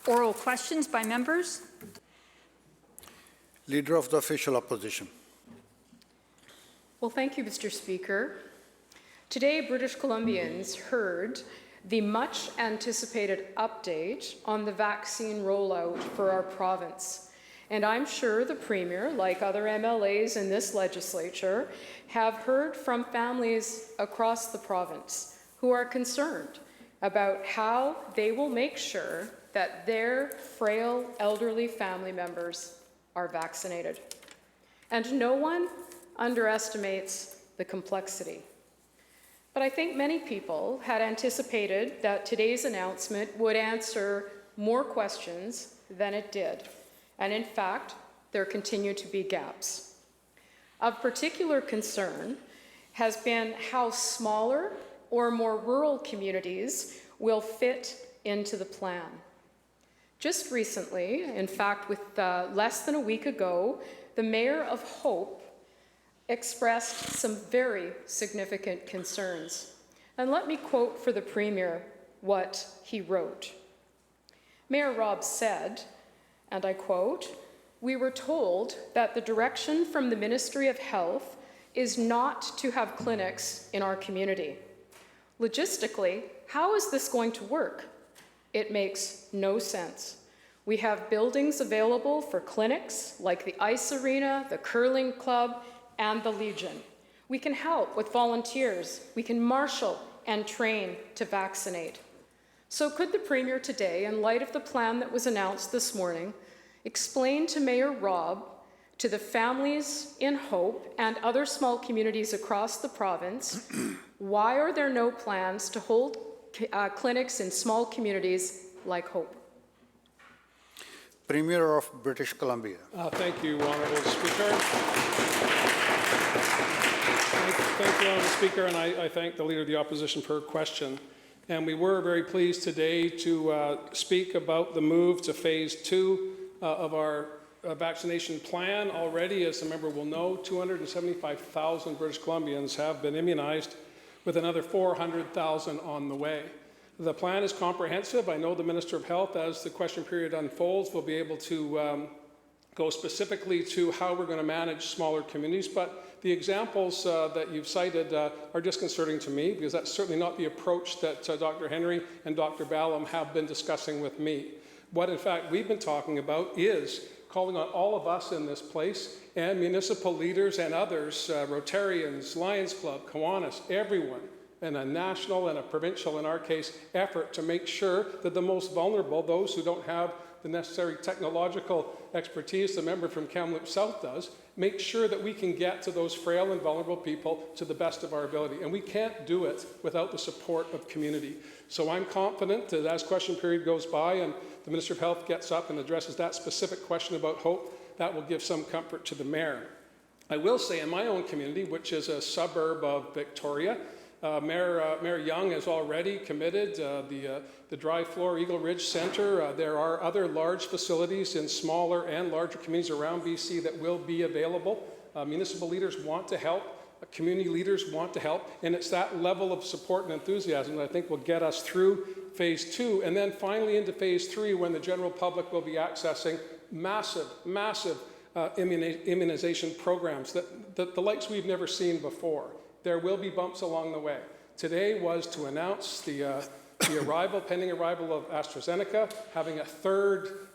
Oral questions by members. Leader of the Official Opposition. Well, thank you, Mr. Speaker. Today, British Columbians heard the much anticipated update on the vaccine rollout for our province. And I'm sure the Premier, like other MLAs in this legislature, have heard from families across the province who are concerned about how they will make sure that their frail elderly family members are vaccinated. And no one underestimates the complexity. But I think many people had anticipated that today's announcement would answer more questions than it did. And in fact, there continue to be gaps. Of particular concern has been how smaller or more rural communities will fit into the plan. Just recently, in fact, with less than a week ago, the Mayor of Hope expressed some very significant concerns. And let me quote for the Premier what he wrote. Mayor Robb said, and I quote, "We were told that the direction from the Ministry of Health is not to have clinics in our community. Logistically, how is this going to work? It makes no sense. We have buildings available for clinics like the ice arena, the curling club, and the Legion. We can help with volunteers. We can marshal and train to vaccinate." So could the Premier today, in light of the plan that was announced this morning, explain to Mayor Robb, to the families in Hope and other small communities across the province, why are there no plans to hold clinics in small communities like Hope? Premier of British Columbia. Thank you, Honourable Speaker. Thank you, Honourable Speaker, and I thank the Leader of the Opposition for her question. And we were very pleased today to speak about the move to Phase 2 of our vaccination plan. Already, as the member will know, 275,000 British Columbians have been immunized, with another 400,000 on the way. The plan is comprehensive. I know the Minister of Health, as the question period unfolds, will be able to go specifically to how we're going to manage smaller communities, but the examples that you've cited are disconcerting to me, because that's certainly not the approach that Dr. Henry and Dr. Ballum have been discussing with me. What, in fact, we've been talking about is calling on all of us in this place and municipal leaders and others, Rotarians, Lions Club, Kiwanis, everyone, and a national and a provincial, in our case, effort to make sure that the most vulnerable, those who don't have the necessary technological expertise the member from Kamloops South does, make sure that we can get to those frail and vulnerable people to the best of our ability. And we can't do it without the support of community. So I'm confident that as question period goes by and the Minister of Health gets up and addresses that specific question about Hope, that will give some comfort to the Mayor. I will say in my own community, which is a suburb of Victoria, Mayor Young has already committed the Dry Floor Eagle Ridge Centre. There are other large facilities in smaller and larger communities around BC that will be available. Municipal leaders want to help. Community leaders want to help. And it's that level of support and enthusiasm that I think will get us through Phase 2 and then finally into Phase 3, when the general public will be accessing massive immunization programs, the likes we've never seen before. There will be bumps along the way. Today was to announce the pending arrival of AstraZeneca. Having a third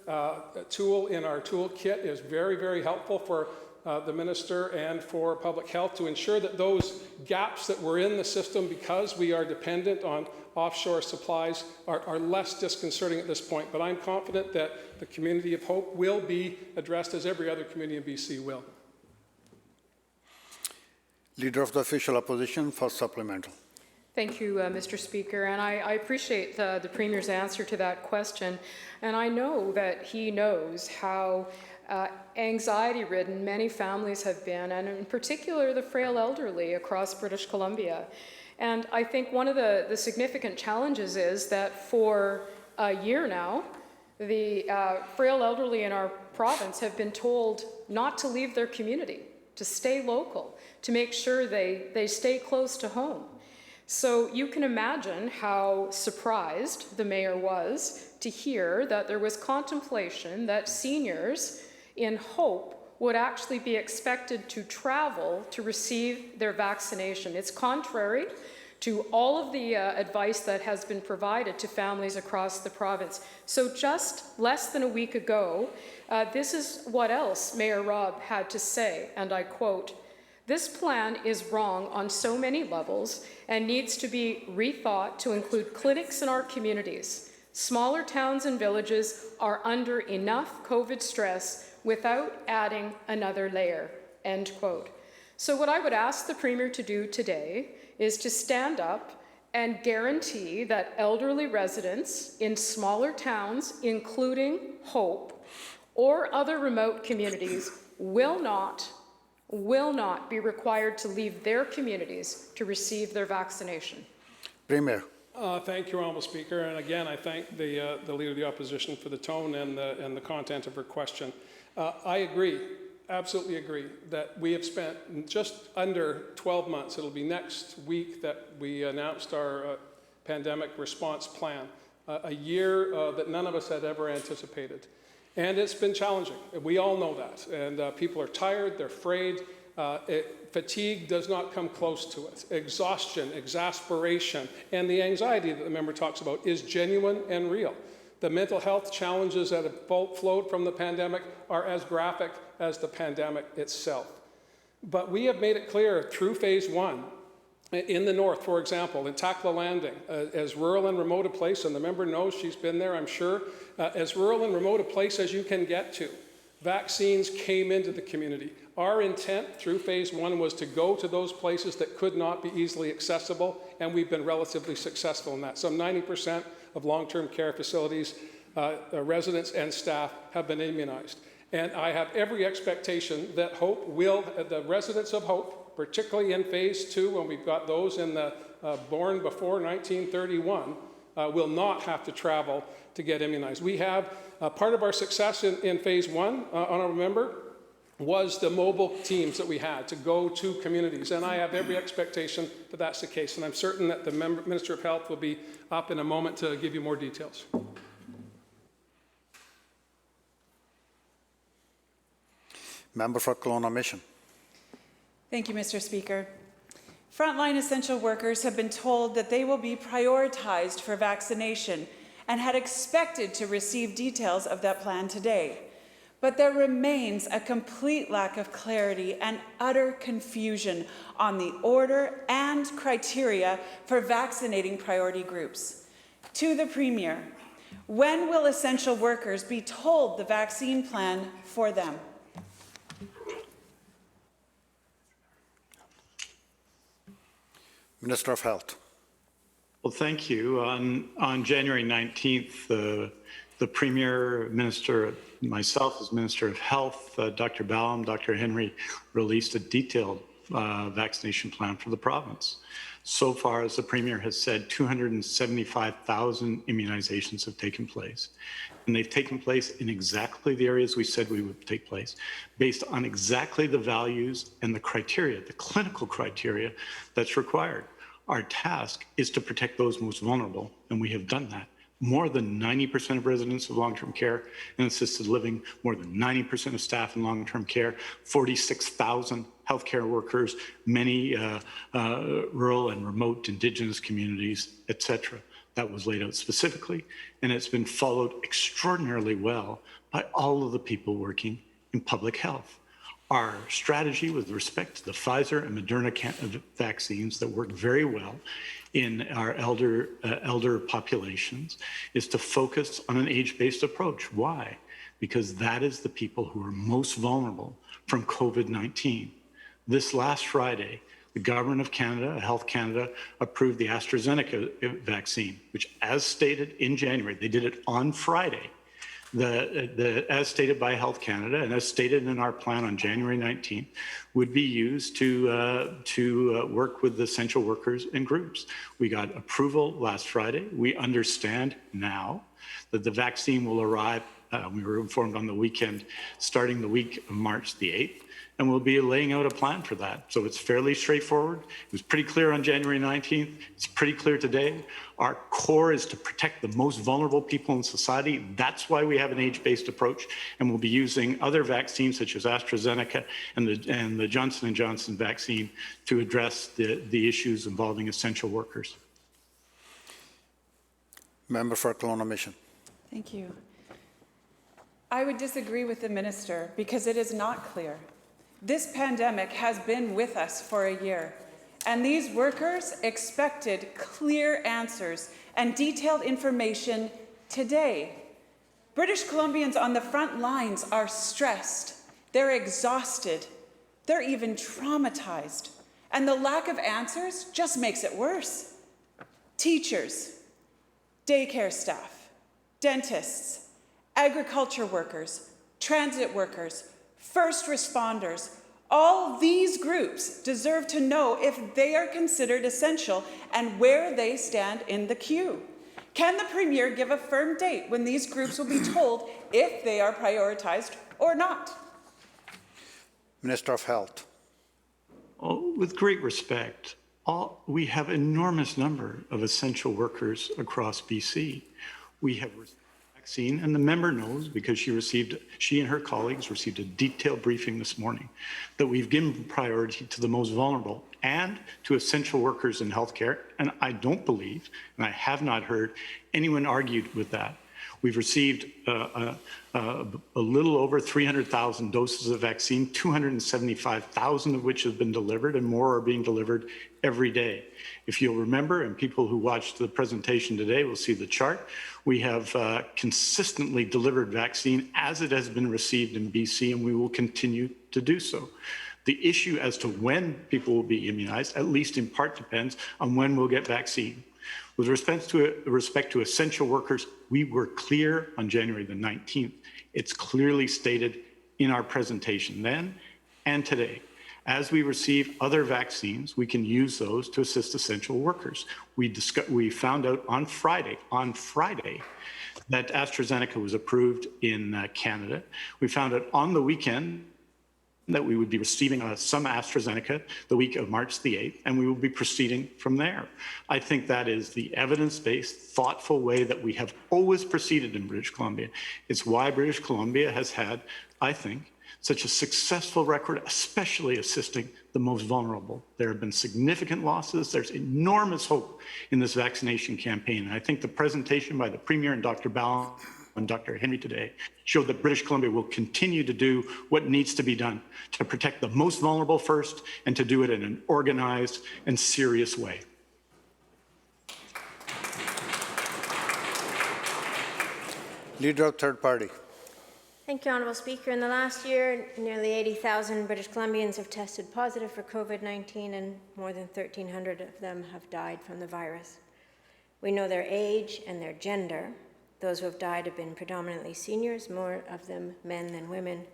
tool in our toolkit is very, very helpful for the Minister and for Public Health to ensure that those gaps that were in the system because we are dependent on offshore supplies are less disconcerting at this point. But I'm confident that the community of Hope will be addressed as every other community in BC will. Leader of the Official Opposition for supplemental. Thank you, Mr. Speaker, and I appreciate the Premier's answer to that question. And I know that he knows how anxiety-ridden many families have been, and in particular the frail elderly across British Columbia. And I think one of the significant challenges is that for a year now, the frail elderly in our province have been told not to leave their community, to stay local, to make sure they stay close to home. So you can imagine how surprised the mayor was to hear that there was contemplation that seniors in Hope would actually be expected to travel to receive their vaccination. It's contrary to all of the advice that has been provided to families across the province. So just less than a week ago, this is what else Mayor Robb had to say, and I quote, "This plan is wrong on so many levels and needs to be rethought to include clinics in our communities. Smaller towns and villages are under enough COVID stress without adding another layer," end quote. So what I would ask the Premier to do today is to stand up and guarantee that elderly residents in smaller towns, including Hope, or other remote communities, will not be required to leave their communities to receive their vaccination. Premier. Thank you, Honourable Speaker. And again, I thank the Leader of the Opposition for the tone and the content of her question. I agree, absolutely agree, that we have spent just under 12 months. It'll be next week that we announced our pandemic response plan, a year that none of us had ever anticipated. And it's been challenging. We all know that. And people are tired, they're afraid. Fatigue does not come close to it. Exhaustion, exasperation, and the anxiety that the member talks about is genuine and real. The mental health challenges that have flowed from the pandemic are as graphic as the pandemic itself. But we have made it clear through phase one, in the north, for example, in Takla Landing, as rural and remote a place, and the member knows, she's been there, I'm sure, as rural and remote a place as you can get to, vaccines came into the community. Our intent through phase one was to go to those places that could not be easily accessible, and we've been relatively successful in that. Some 90% of long-term care facilities, residents and staff have been immunized. And I have every expectation that Hope will, the residents of Hope, particularly in phase two, when we've got those in the born before 1931, will not have to travel to get immunized. We have, part of our success in phase one, honourable member, was the mobile teams that we had to go to communities. And I have every expectation that that's the case. And I'm certain that the Minister of Health will be up in a moment to give you more details. Member for Kelowna Mission. Thank you, Mr. Speaker. Frontline essential workers have been told that they will be prioritized for vaccination and had expected to receive details of that plan today. But there remains a complete lack of clarity and utter confusion on the order and criteria for vaccinating priority groups. To the Premier, when will essential workers be told the vaccine plan for them? Minister of Health. Well, thank you. On January 19th, the Premier, Minister, myself as Minister of Health, Dr. Ballum, Dr. Henry released a detailed vaccination plan for the province. So far, as the Premier has said, 275,000 immunizations have taken place. And they've taken place in exactly the areas we said we would take place, based on exactly the values and the criteria, the clinical criteria that's required. Our task is to protect those most vulnerable, and we have done that. More than 90% of residents of long-term care and assisted living, more than 90% of staff in long-term care, 46,000 healthcare workers, many rural and remote Indigenous communities, etc. That was laid out specifically, and it's been followed extraordinarily well by all of the people working in public health. Our strategy with respect to the Pfizer and Moderna vaccines that work very well in our elder populations is to focus on an age-based approach. Why? Because that is the people who are most vulnerable from COVID-19. This last Friday, the Government of Canada, Health Canada, approved the AstraZeneca vaccine, which, as stated in January, they did it on Friday, as stated by Health Canada and as stated in our plan on January 19th, would be used to work with essential workers and groups. We got approval last Friday. We understand now that the vaccine will arrive, we were informed on the weekend, starting the week of March the 8th, and we'll be laying out a plan for that. So it's fairly straightforward. It was pretty clear on January 19th. It's pretty clear today. Our core is to protect the most vulnerable people in society. That's why we have an age-based approach, and we'll be using other vaccines such as AstraZeneca and the Johnson & Johnson vaccine to address the issues involving essential workers. Member for Kelowna Mission. Thank you. I would disagree with the minister because it is not clear. This pandemic has been with us for a year, and these workers expected clear answers and detailed information today. British Columbians on the front lines are stressed, they're exhausted, they're even traumatized, and the lack of answers just makes it worse. Teachers, daycare staff, dentists, agriculture workers, transit workers, first responders, all these groups deserve to know if they are considered essential and where they stand in the queue. Can the Premier give a firm date when these groups will be told if they are prioritized or not? Minister of Health. Oh, with great respect, we have enormous number of essential workers across BC. We have vaccine, and the member knows because she and her colleagues received a detailed briefing this morning that we've given priority to the most vulnerable and to essential workers in healthcare. And I don't believe, and I have not heard anyone argued with that. We've received a little over 300,000 doses of vaccine, 275,000 of which have been delivered, and more are being delivered every day. If you'll remember, and people who watched the presentation today will see the chart, we have consistently delivered vaccine as it has been received in BC, and we will continue to do so. The issue as to when people will be immunized, at least in part, depends on when we'll get vaccine. With respect to essential workers, we were clear on January the 19th. It's clearly stated in our presentation then and today. As we receive other vaccines, we can use those to assist essential workers. We found out on Friday, that AstraZeneca was approved in Canada. We found out on the weekend that we would be receiving some AstraZeneca the week of March the 8th, and we will be proceeding from there. I think that is the evidence-based, thoughtful way that we have always proceeded in British Columbia. It's why British Columbia has had, I think, such a successful record, especially assisting the most vulnerable. There have been significant losses. There's enormous hope in this vaccination campaign. And I think the presentation by the Premier and Dr. Ballin and Dr. Henry today showed that British Columbia will continue to do what needs to be done to protect the most vulnerable first and to do it in an organized and serious way. Leader of Third Party. Thank you, Honourable Speaker. In the last year, nearly 80,000 British Columbians have tested positive for COVID-19 and more than 1,300 of them have died from the virus. We know their age and their gender. Those who have died have been predominantly seniors, more of them men than women.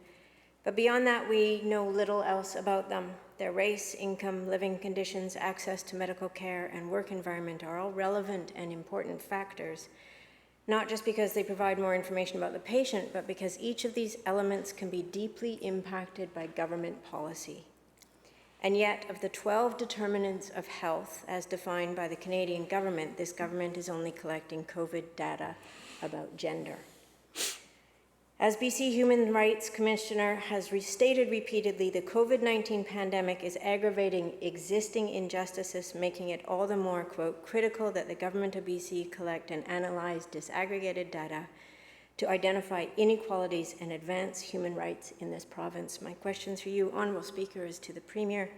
But beyond that, we know little else about them. Their race, income, living conditions, access to medical care, and work environment are all relevant and important factors, not just because they provide more information about the patient, but because each of these elements can be deeply impacted by government policy. And yet, of the 12 determinants of health as defined by the Canadian government, this government is only collecting COVID data about gender. As BC Human Rights Commissioner has restated repeatedly, the COVID-19 pandemic is aggravating existing injustices, making it all the more, quote, critical that the government of BC collect and analyze disaggregated data to identify inequalities and advance human rights in this province. My questions for you, Honourable Speaker, is to the Premier.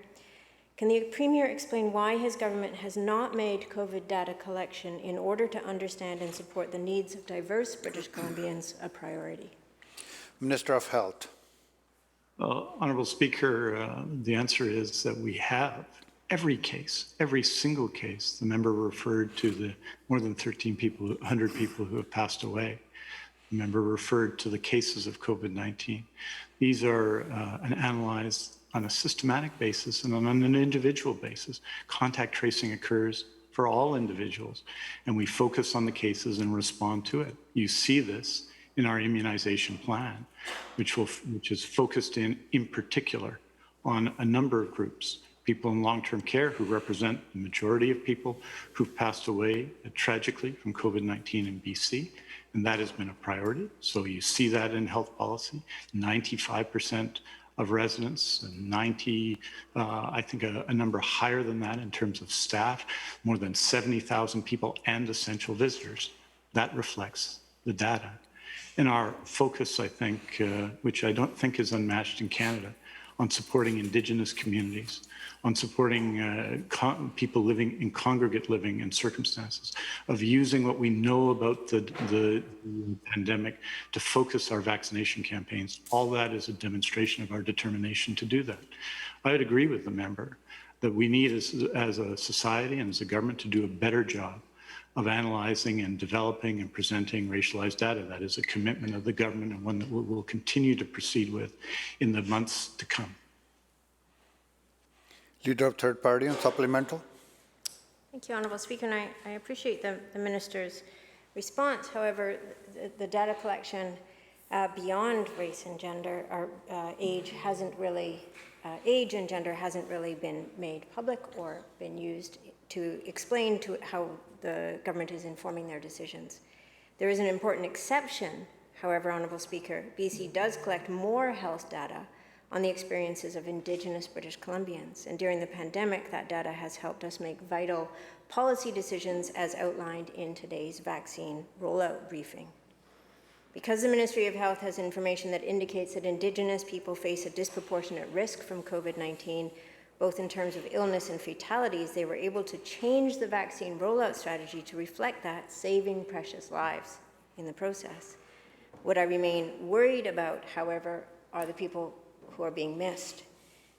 Can the Premier explain why his government has not made COVID data collection in order to understand and support the needs of diverse British Columbians a priority? Minister of Health. Honourable Speaker, the answer is that we have every case, every single case. The member referred to the more than 100 people who have passed away. The member referred to the cases of COVID-19. These are analyzed on a systematic basis and on an individual basis. Contact tracing occurs for all individuals, and we focus on the cases and respond to it. You see this in our immunization plan, which is focused in particular on a number of groups. People in long-term care who represent the majority of people who've passed away tragically from COVID-19 in BC, and that has been a priority. So you see that in health policy. 95% of residents, and I think a number higher than that in terms of staff, more than 70,000 people and essential visitors. That reflects the data. And our focus, I think, which I don't think is unmatched in Canada, on supporting Indigenous communities, on supporting people living in congregate living and circumstances, of using what we know about the pandemic to focus our vaccination campaigns. All that is a demonstration of our determination to do that. I would agree with the member that we need as a society and as a government to do a better job of analyzing and developing and presenting racialized data. That is a commitment of the government and one that we will continue to proceed with in the months to come. Leader of Third Party on supplemental. Thank you, Honourable Speaker, and I appreciate the Minister's response. However, the data collection beyond race and gender, or age and gender hasn't really been made public or been used to explain to how the government is informing their decisions. There is an important exception, however, Honourable Speaker. BC does collect more health data on the experiences of Indigenous British Columbians, and during the pandemic, that data has helped us make vital policy decisions as outlined in today's vaccine rollout briefing. Because the Ministry of Health has information that indicates that Indigenous people face a disproportionate risk from COVID-19, both in terms of illness and fatalities, they were able to change the vaccine rollout strategy to reflect that, saving precious lives in the process. What I remain worried about, however, are the people who are being missed.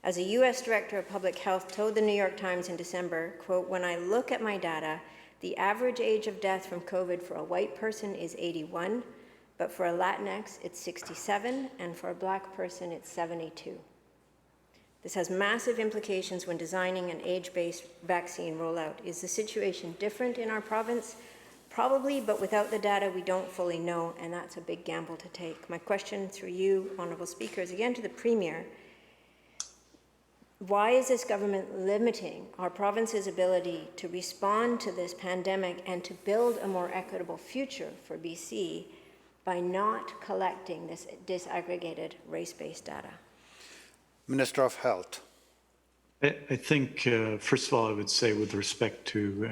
As a U.S. Director of Public Health told the New York Times in December, quote, "When I look at my data, the average age of death from COVID for a white person is 81, but for a Latinx, it's 67, and for a Black person, it's 72. This has massive implications when designing an age-based vaccine rollout. Is the situation different in our province? Probably, but without the data, we don't fully know, and that's a big gamble to take. My question through you, Honourable Speaker, is again to the Premier. Why is this government limiting our province's ability to respond to this pandemic and to build a more equitable future for BC by not collecting this disaggregated race-based data? Minister of Health. I think, first of all, I would say with respect to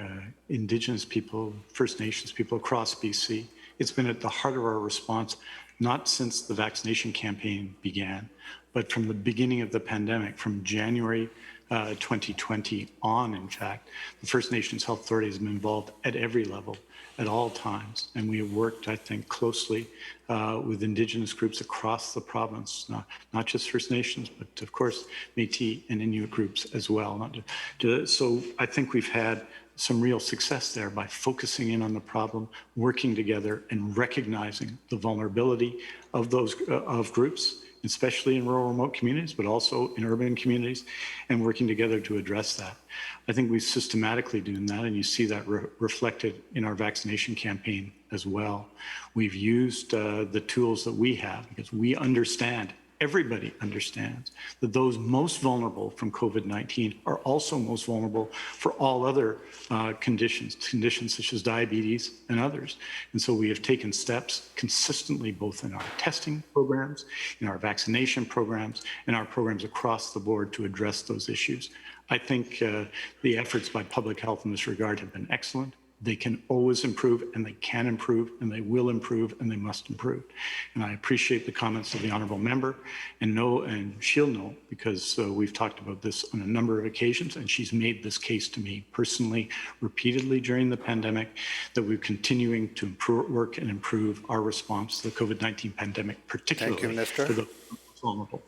Indigenous people, First Nations people across BC, it's been at the heart of our response, not since the vaccination campaign began, but from the beginning of the pandemic, from January 2020 on, in fact. The First Nations Health Authority has been involved at every level, at all times, and we have worked, I think, closely with Indigenous groups across the province, not just First Nations, but of course Métis and Inuit groups as well. So I think we've had some real success there by focusing in on the problem, working together, and recognizing the vulnerability of those groups, especially in rural remote communities, but also in urban communities, and working together to address that. I think we've systematically done that, and you see that reflected in our vaccination campaign as well. We've used the tools that we have because we understand, everybody understands, that those most vulnerable from COVID-19 are also most vulnerable for all other conditions such as diabetes and others. And so we have taken steps consistently, both in our testing programs, in our vaccination programs, and our programs across the board to address those issues. I think the efforts by public health in this regard have been excellent. They can always improve, and they can improve, and they will improve, and they must improve. And I appreciate the comments of the honourable member, and she'll know, because we've talked about this on a number of occasions, and she's made this case to me personally repeatedly during the pandemic, that we're continuing to work and improve our response to the COVID-19 pandemic, particularly Minister. to the vulnerable.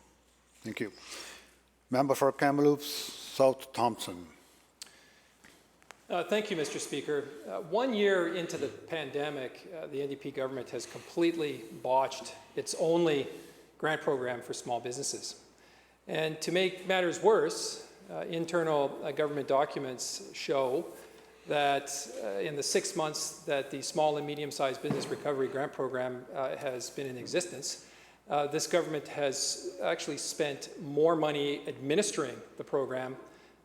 Thank you. Member for Kamloops South Thompson. Thank you, Mr. Speaker. 1 year into the pandemic, the NDP government has completely botched its only grant program for small businesses. And to make matters worse, internal government documents show that in the 6 months that the Small and Medium-Sized Business Recovery Grant Program has been in existence, this government has actually spent more money administering the program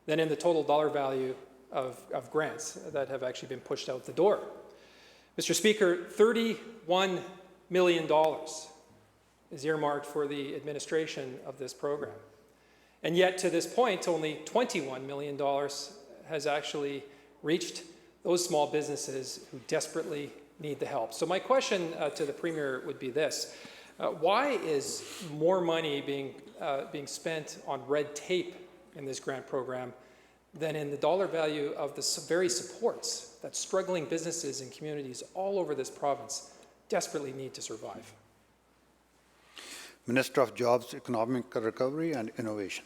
than in the total dollar value of grants that have actually been pushed out the door. Mr. Speaker, $31 million is earmarked for the administration of this program. And yet, to this point, only $21 million has actually reached those small businesses who desperately need the help. So my question to the Premier would be this. Why is more money being spent on red tape in this grant program than in the dollar value of the very supports that struggling businesses and communities all over this province desperately need to survive? Minister of Jobs, Economic Recovery and Innovation.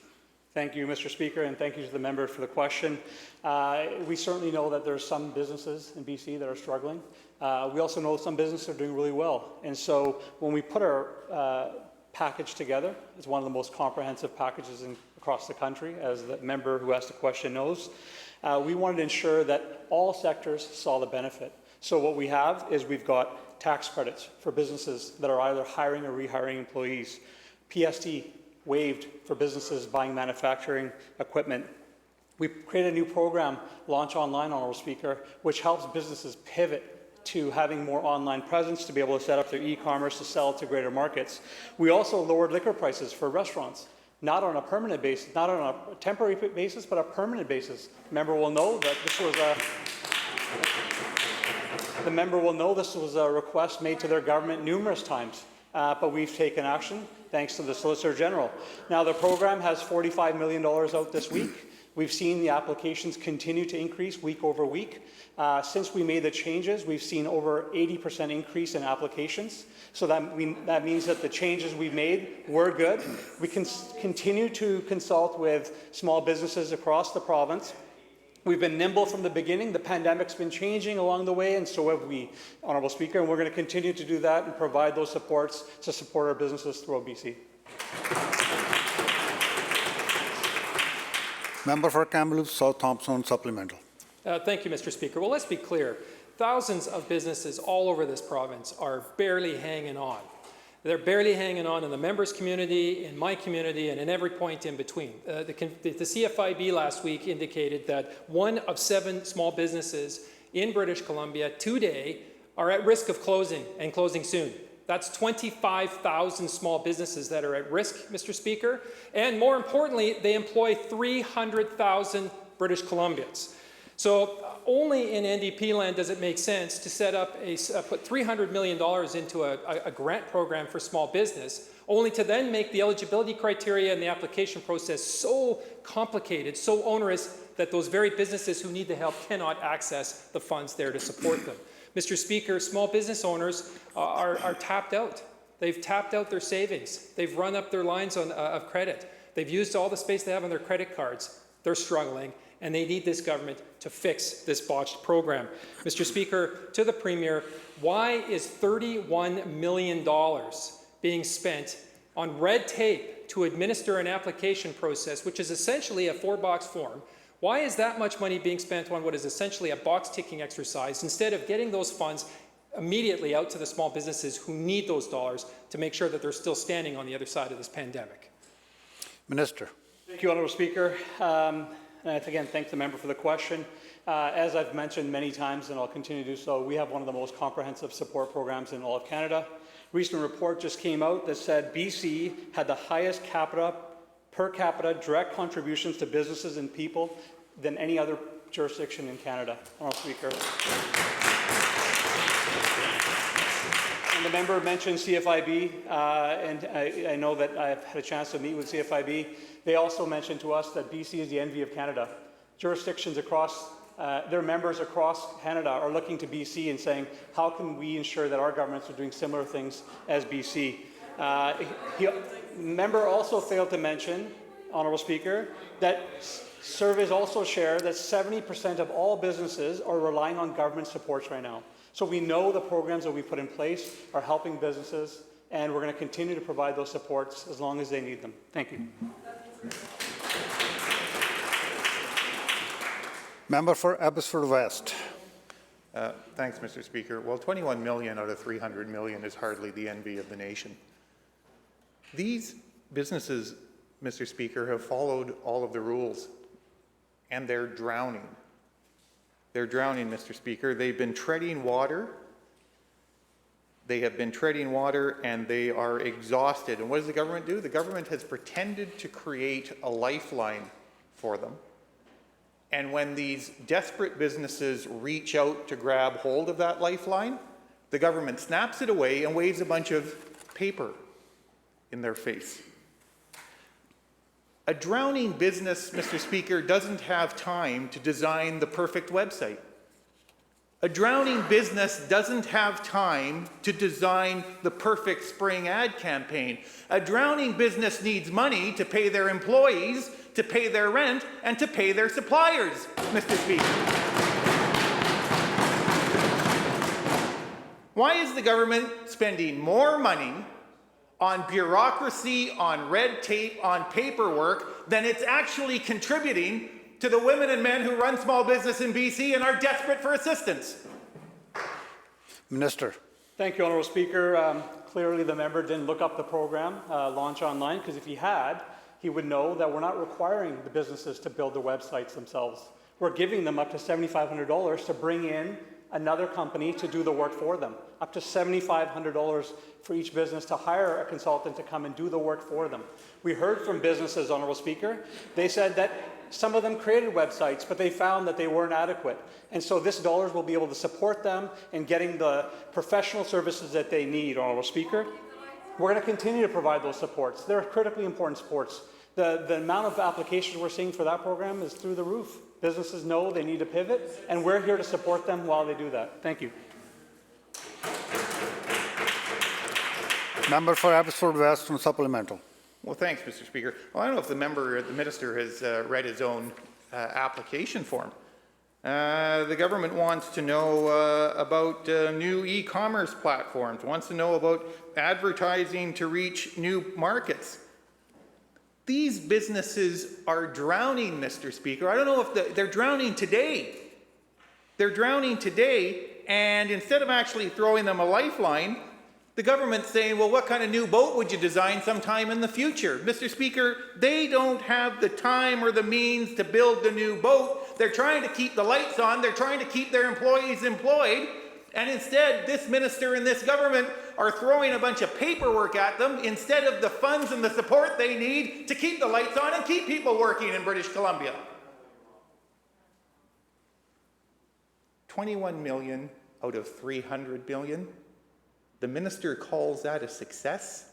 Thank you, Mr. Speaker, and thank you to the member for the question. We certainly know that there are some businesses in BC that are struggling. We also know some businesses are doing really well. And so when we put our package together, it's one of the most comprehensive packages across the country, as the member who asked the question knows. We wanted to ensure that all sectors saw the benefit. So what we have is we've got tax credits for businesses that are either hiring or rehiring employees, PST waived for businesses buying manufacturing equipment. We created a new program, Launch Online, Honourable Speaker, which helps businesses pivot to having more online presence, to be able to set up their e-commerce, to sell to greater markets. We also lowered liquor prices for restaurants, not on a permanent basis, not on a temporary basis, but a permanent basis. Member will know that this was a request made to their government numerous times, but we've taken action thanks to the Solicitor General. Now, the program has $45 million out this week. We've seen the applications continue to increase week over week. Since we made the changes, we've seen over 80% increase in applications. So that means that the changes we've made were good. We can continue to consult with small businesses across the province. We've been nimble from the beginning. The pandemic's been changing along the way, and so have we, Honourable Speaker, and we're going to continue to do that and provide those supports to support our businesses throughout BC. Member for Kamloops South Thompson supplemental. Thank you, Mr. Speaker. Well, let's be clear. Thousands of businesses all over this province are barely hanging on. They're barely hanging on in the members' community, in my community, and in every point in between. The CFIB last week indicated that 1 of 7 small businesses in British Columbia today are at risk of closing and closing soon. That's 25,000 small businesses that are at risk, Mr. Speaker. And more importantly, they employ 300,000 British Columbians. So only in NDP land does it make sense to set up put $300 million into a grant program for small business, only to then make the eligibility criteria and the application process so complicated, so onerous, that those very businesses who need the help cannot access the funds there to support them. Mr. Speaker, small business owners are tapped out. They've tapped out their savings. They've run up their lines of credit. They've used all the space they have on their credit cards. They're struggling, and they need this government to fix this botched program. Mr. Speaker, to the Premier, why is $31 million being spent on red tape to administer an application process, which is essentially a 4-box form? Why is that much money being spent on what is essentially a box-ticking exercise instead of getting those funds immediately out to the small businesses who need those dollars to make sure that they're still standing on the other side of this pandemic? Minister. Thank you, Honourable Speaker. And again, thank the member for the question. As I've mentioned many times, and I'll continue to do so, we have one of the most comprehensive support programs in all of Canada. A recent report just came out that said BC had the highest per capita direct contributions to businesses and people than any other jurisdiction in Canada. Honourable Speaker. And the member mentioned CFIB, and I know that I've had a chance to meet with CFIB. They also mentioned to us that BC is the envy of Canada. Jurisdictions across, their members across Canada are looking to BC and saying, how can we ensure that our governments are doing similar things as BC? Member also failed to mention, Honourable Speaker, that surveys also share that 70% of all businesses are relying on government supports right now. So we know the programs that we put in place are helping businesses, and we're going to continue to provide those supports as long as they need them. Thank you. Member for Abbotsford West. Thanks, Mr. Speaker. Well, 21 million out of 300 million is hardly the envy of the nation. These businesses, Mr. Speaker, have followed all of the rules, and they're drowning. They're drowning, Mr. Speaker. They've been treading water. They have been treading water, and they are exhausted. And what does the government do? The government has pretended to create a lifeline for them. And when these desperate businesses reach out to grab hold of that lifeline, the government snaps it away and waves a bunch of paper in their face. A drowning business, Mr. Speaker, doesn't have time to design the perfect website. A drowning business doesn't have time to design the perfect spring ad campaign. A drowning business needs money to pay their employees, to pay their rent, and to pay their suppliers, Mr. Speaker. Why is the government spending more money on bureaucracy, on red tape, on paperwork than it's actually contributing to the women and men who run small business in BC and are desperate for assistance? Minister. Thank you, Honourable Speaker. Clearly, the member didn't look up the program, Launch Online, because if he had, he would know that we're not requiring the businesses to build their websites themselves. We're giving them up to $7,500 to bring in another company to do the work for them. Up to $7,500 for each business to hire a consultant to come and do the work for them. We heard from businesses, Honourable Speaker. They said that some of them created websites, but they found that they weren't adequate. And so this dollars will be able to support them in getting the professional services that they need, Honourable Speaker. We're going to continue to provide those supports. They're critically important supports. The amount of applications we're seeing for that program is through the roof. Businesses know they need to pivot, and we're here to support them while they do that. Thank you. Member for Abbotsford West on supplemental. Well, thanks, Mr. Speaker. Well, I don't know if the minister has read his own application form. The government wants to know about new e-commerce platforms, wants to know about advertising to reach new markets. These businesses are drowning, Mr. Speaker. I don't know if they're drowning today. They're drowning today, and instead of actually throwing them a lifeline, the government's saying, well, what kind of new boat would you design sometime in the future? Mr. Speaker, they don't have the time or the means to build the new boat. They're trying to keep the lights on. They're trying to keep their employees employed. And instead, this minister and this government are throwing a bunch of paperwork at them instead of the funds and the support they need to keep the lights on and keep people working in British Columbia. 21 million out of 300 billion. The minister calls that a success?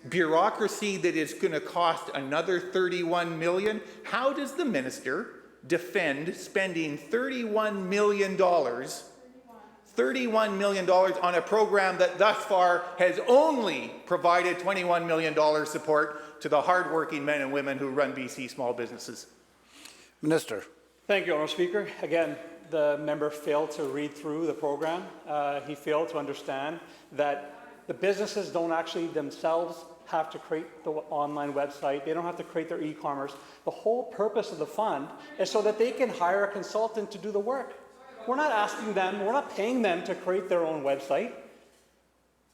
Bureaucracy that is going to cost another 31 million? How does the minister defend spending $31 million on a program that thus far has only provided $21 million support to the hardworking men and women who run BC small businesses? Minister. Thank you, Honourable Speaker. Again, the member failed to read through the program. He failed to understand that the businesses don't actually themselves have to create the online website. They don't have to create their e-commerce. The whole purpose of the fund is so that they can hire a consultant to do the work. We're not asking them, we're not paying them to create their own website.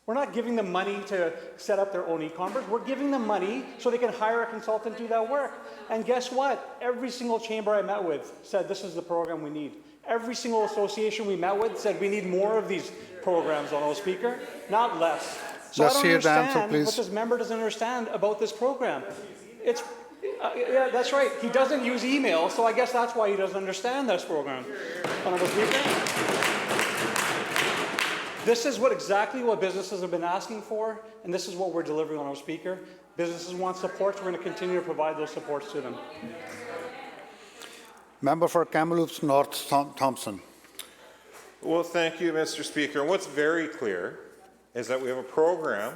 We're not giving them money to set up their own e-commerce. We're giving them money so they can hire a consultant to do that work. And guess what? Every single chamber I met with said this is the program we need. Every single association we met with said we need more of these programs, Honourable Speaker, not less. So Let's I don't hear the answer, understand please. what this member doesn't understand about this program. It's, yeah, that's right. He doesn't use email, so I guess that's why he doesn't understand this program. Honourable Speaker. This is exactly what businesses have been asking for, and this is what we're delivering, Honourable Speaker. Businesses want support, so we're going to continue to provide those supports to them. Member for Kamloops North Thompson. Well, thank you, Mr. Speaker. What's very clear is that we have a program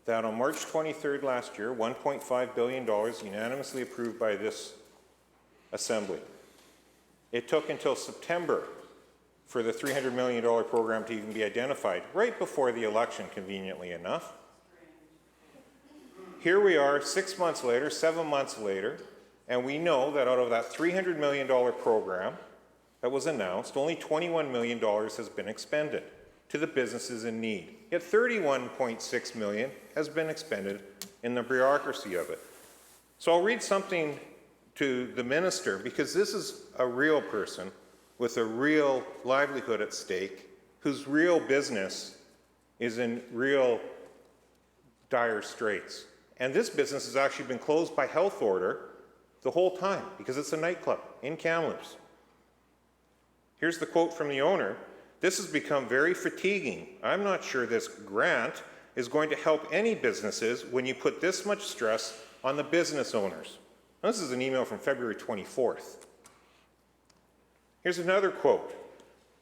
that on March 23rd last year, $1.5 billion unanimously approved by this Assembly. It took until September for the $300 million program to even be identified, right before the election, conveniently enough. Here we are 6 months later, 7 months later, And we know that out of that $300 million program that was announced, only $21 million has been expended to the businesses in need. Yet $31.6 million has been expended in the bureaucracy of it. So I'll read something to the minister, because this is a real person with a real livelihood at stake, whose real business is in real dire straits. And this business has actually been closed by health order the whole time, because it's a nightclub in Kamloops. Here's the quote from the owner. "This has become very fatiguing. I'm not sure this grant is going to help any businesses when you put this much stress on the business owners." Now, this is an email from February 24th. Here's another quote.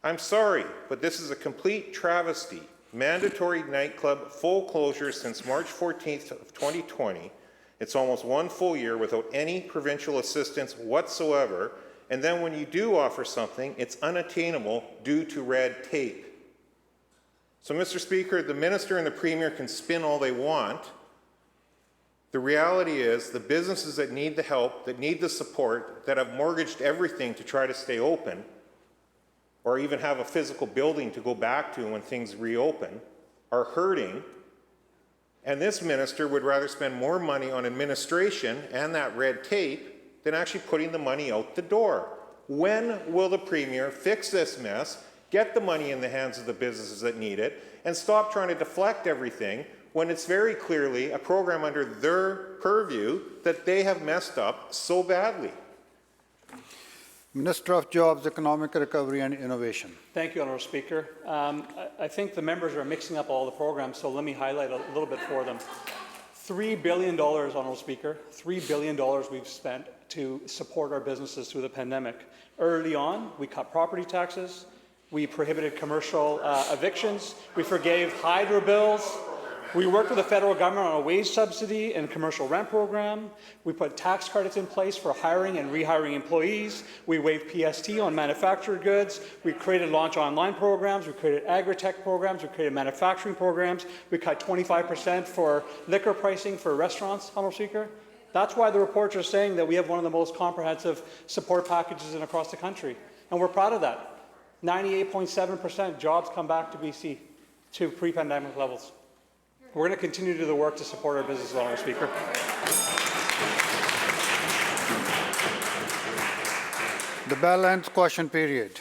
"I'm sorry, but this is a complete travesty. Mandatory nightclub full closure since March 14th of 2020. It's almost 1 full year without any provincial assistance whatsoever. And then when you do offer something, it's unattainable due to red tape." So, Mr. Speaker, the minister and the premier can spin all they want. The reality is the businesses that need the help, that need the support, that have mortgaged everything to try to stay open, or even have a physical building to go back to when things reopen, are hurting. And this minister would rather spend more money on administration and that red tape than actually putting the money out the door. When will the premier fix this mess, get the money in the hands of the businesses that need it, and stop trying to deflect everything when it's very clearly a program under their purview that they have messed up so badly? Minister of Jobs, Economic Recovery and Innovation. Thank you, Honourable Speaker. I think the members are mixing up all the programs, so let me highlight a little bit for them. $3 billion, Honourable Speaker, $3 billion we've spent to support our businesses through the pandemic. Early on, we cut property taxes, we prohibited commercial evictions, we forgave hydro bills, we worked with the federal government on a wage subsidy and commercial rent program, we put tax credits in place for hiring and rehiring employees, we waived PST on manufactured goods, we created launch online programs, we created agri-tech programs, we created manufacturing programs, we cut 25% for liquor pricing for restaurants, Honourable Speaker. That's why the reports are saying that we have one of the most comprehensive support packages across the country. And we're proud of that. 98.7% jobs come back to BC to pre-pandemic levels. We're going to continue to do the work to support our businesses, Honourable Speaker. The bell ends question period.